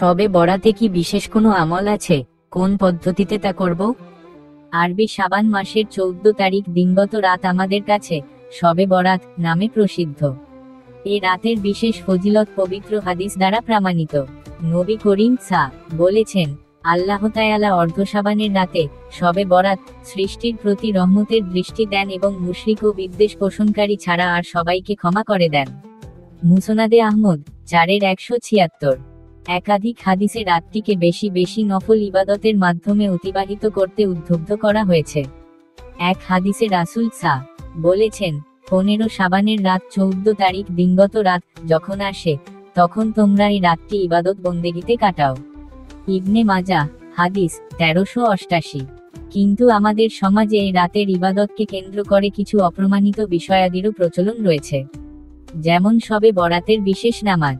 শবে বরাতে কি বিশেষ কোনো আমল আছে? কোন পদ্ধতিতে তা করব? আরবি শাবান মাসের 14 তারিখ দিনগত রাত আমাদের কাছে শবে বরাত নামে প্রসিদ্ধ। এ রাতের বিশেষ ফজিলত পবিত্র হাদিস দ্বারা প্রমাণিত। নবী করিম বলেছেন, আল্লাহ তাআলা অর্ধ শাবানের রাতে শবে বরাত সৃষ্টির প্রতি রহমতের দৃষ্টি দেন এবং মুশরিক ও বিদ্বেষ পোষণকারী ছাড়া আর সবাইকে ক্ষমা করে দেন। মুসনাদে আহমদ 4-176। একাধিক হাদিসে রাতটিকে বেশি বেশি নফল ইবাদতের মাধ্যমে অতিবাহিত করতে উদ্বুদ্ধ করা হয়েছে। এক হাদিসে রাসূল বলেছেন, 15 শাবানের রাত 14 তারিখ দিনগত রাত যখন আসে, তখন তোমরা এই রাতটি ইবাদত বন্দেগীতে কাটাও। ইবনে মাজাহ হাদিস 1388। কিন্তু আমাদের সমাজে এই রাতের ইবাদতকে কেন্দ্র করে কিছু অপ্রমাণিত বিষয়াদিরও প্রচলন রয়েছে। যেমন শবে বরাতের বিশেষ নামাজ,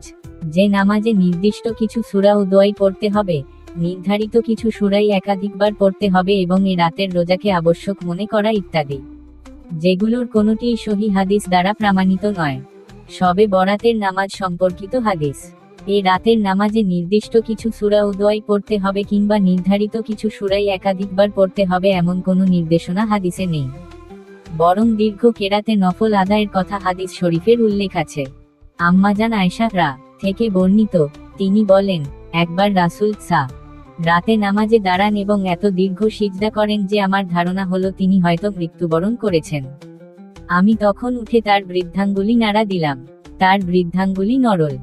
যে নামাজে নির্দিষ্ট কিছু সূরা ও দোয়াই পড়তে হবে, নির্ধারিত কিছু সূরাই একাধিকবার পড়তে হবে এবং এ রাতের রোজাকে আবশ্যক মনে করা ইত্যাদি, যেগুলোর কোনোটিই সহিহ হাদিস দ্বারা প্রমাণিত নয়। শবে বরাতের নামাজ সম্পর্কিত হাদিস। এ রাতের নামাজে নির্দিষ্ট কিছু সূরা ও দোয়াই পড়তে হবে কিংবা নির্ধারিত কিছু সূরাই একাধিকবার পড়তে হবে এমন কোনো নির্দেশনা হাদিসে নেই, বরং দীর্ঘ কেরাতে নফল আদায়ের কথা হাদিস শরীফের উল্লেখ আছে। আম্মাজান আয়েশা থেকে বর্ণিত, তিনি বলেন, একবার রাসূল রাতে নামাজে দাঁড়ান এবং এত দীর্ঘ সিজদা করেন যে আমার ধারণা হলো তিনি হয়তো মৃত্যুবরণ করেছেন। আমি তখন উঠে তার বৃদ্ধাঙ্গুলি নাড়া দিলাম। তার বৃদ্ধাঙ্গুলি নরল।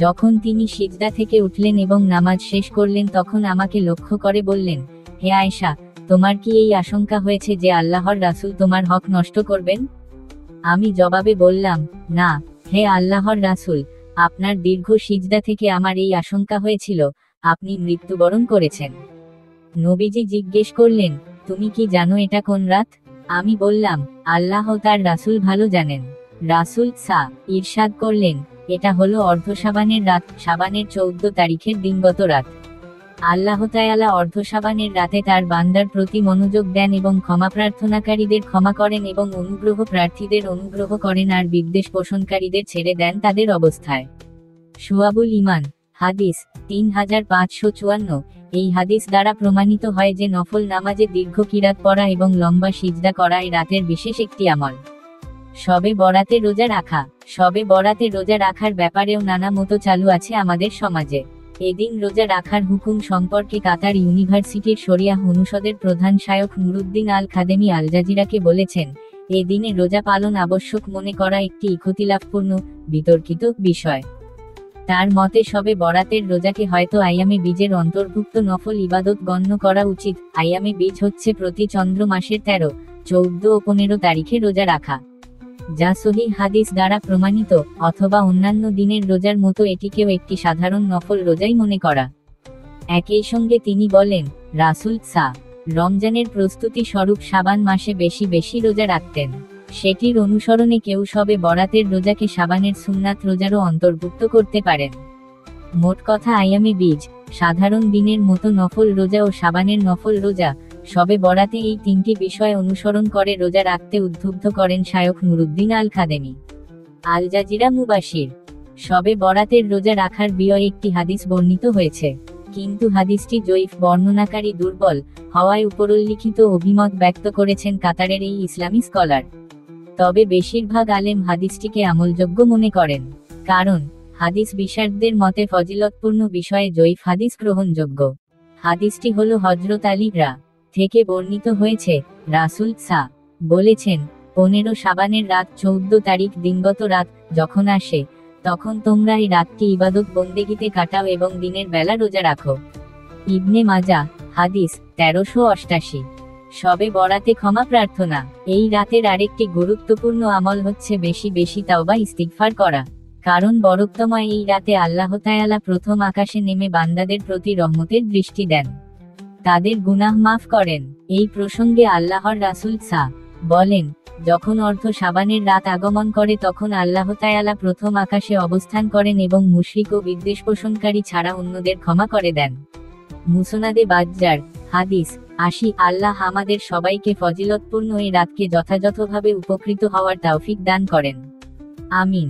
যখন তিনি সিজদা থেকে উঠলেন এবং নামাজ শেষ করলেন তখন আমাকে লক্ষ্য করে বললেন, হে আয়েশা, তোমার কি এই আশঙ্কা হয়েছে যে আল্লাহর রাসূল তোমার হক নষ্ট করবেন? আমি জবাবে বললাম, না, হে আল্লাহর রাসূল, আপনার দীর্ঘ সিজদা থেকে আমার এই আশঙ্কা হয়েছিল, আপনি মৃত্যুবরণ করেছেন। নবীজি জিজ্ঞেস করলেন, তুমি কি জানো এটা কোন রাত? আমি বললাম, আল্লাহ ও তার রাসূল ভালো জানেন। রাসূল ইরশাদ করলেন, এটা হলো অর্ধ শাবানের রাত, শাবানের 14 তারিখের দিনগত রাত। আল্লাহ তাআলা অর্ধ শাবানের রাতে তার বান্দার প্রতি মনোযোগ দেন এবং ক্ষমা প্রার্থনাকারীদের ক্ষমা করেন এবং অনুগ্রহ প্রার্থীদের অনুগ্রহ করেন আর বিদ্বেষ পোষণকারীদের ছেড়ে দেন তাদের অবস্থায়। শুআবুল ঈমান হাদিস 3554। এই হাদিস দ্বারা প্রমাণিত হয় যে নফল নামাজে দীর্ঘ কিরাত পড়া এবং লম্বা সিজদা করা এই রাতের বিশেষ একটি আমল। শবে বরাতে রোজা রাখা। শবে বরাতে রোজা রাখার ব্যাপারেও নানা মত চালু আছে আমাদের সমাজে। এদিন রোজা রাখার হুকুম সম্পর্কে কাতার ইউনিভার্সিটির শরিয়াহ অনুষদের প্রধান শায়খ নুরুদ্দিন আল খাদেমি আল জাজিরাকে বলেছেন, এ দিনে রোজা পালন আবশ্যক মনে করা একটি ইখতিলাফপূর্ণ, বিতর্কিত বিষয়। তার মতে শবে বরাতের রোজাকে হয়তো আইয়ামে বীজের অন্তর্ভুক্ত নফল ইবাদত গণ্য করা উচিত। আইয়ামে বীজ হচ্ছে প্রতি চন্দ্র মাসের 13, 14 ও 15 তারিখে রোজা রাখা, যা সহিহ হাদিস দ্বারা প্রমাণিত, অথবা অন্যান্য দিনের রোজার মতো এটিকেও একটি সাধারণ নফল রোজাই মনে করা। একই সঙ্গে তিনি বলেন, রাসূল রমজানের প্রস্তুতি স্বরূপ শাবান মাসে বেশি বেশি রোজা রাখতেন। সেটির অনুসরণে কেউ শবে বরাতের রোজাকে শাবানের সুন্নাত রোজারও অন্তর্ভুক্ত করতে পারেন। মোট কথা, আইয়ামে বীজ, সাধারণ দিনের মতো নফল রোজা ও শাবানের নফল রোজা, শবে বরাতে এই তিনটি বিষয় অনুসরণ করে রোজা রাখতে উদ্বুদ্ধ করেন শায়খ Noureddine Al Khademi. Al Jazeera Mubasher. শবে বরাতের রোজা রাখার বিষয়ে একটি হাদিস বর্ণিত হয়েছে, কিন্তু হাদিসটি জয়ীফ, বর্ণনাকারী দুর্বল হওয়ায় উপরোল্লিখিত অভিমত ব্যক্ত করেছেন কাতারের এই ইসলামী স্কলার। তবে বেশিরভাগ আলেম হাদিসটিকে আমলযোগ্য মনে করেন, কারণ হাদিস বিশারদদের মতে ফজিলতপূর্ণ বিষয়ে জয়ীফ হাদিস গ্রহণযোগ্য। হাদিসটি হলো হযরত আলী থেকে বর্ণিত হয়েছে। রাসূল বলেছেন, 15 শাবানের রাত 14 তারিখ দিনগত রাত যখন আসে, তখন তোমরা এই রাতটি ইবাদত বন্দেগীতে কাটাও এবং দিনের বেলা রোজা রাখো। ইবনে মাজাহ হাদিস 1388। শবে বরাতে ক্ষমা প্রার্থনা। এই রাতের আরেকটি গুরুত্বপূর্ণ আমল হচ্ছে বেশি বেশি তাওবা ইস্তিগফার করা, কারণ বরকতময় এই রাতে আল্লাহ তাআলা প্রথম আকাশে নেমে বান্দাদের প্রতি রহমতের দৃষ্টি দেন, তাদের গুনাহ মাফ করেন। এই প্রসঙ্গে আল্লাহর রাসূল বলেন, যখন অর্ধ শাবানের রাত আগমন করে তখন আল্লাহ তাআলা প্রথম আকাশে অবস্থান করেন এবং মুশরিক ও বিদ্বেষ পোষণকারী ছাড়া অন্যদের ক্ষমা করে দেন। মুসনাদে বাজ্জার হাদিস 80। আল্লাহ আমাদের সবাইকে ফজিলতপূর্ণ এই রাতকে যথাযথভাবে উপকৃত হওয়ার তৌফিক দান করেন। আমিন।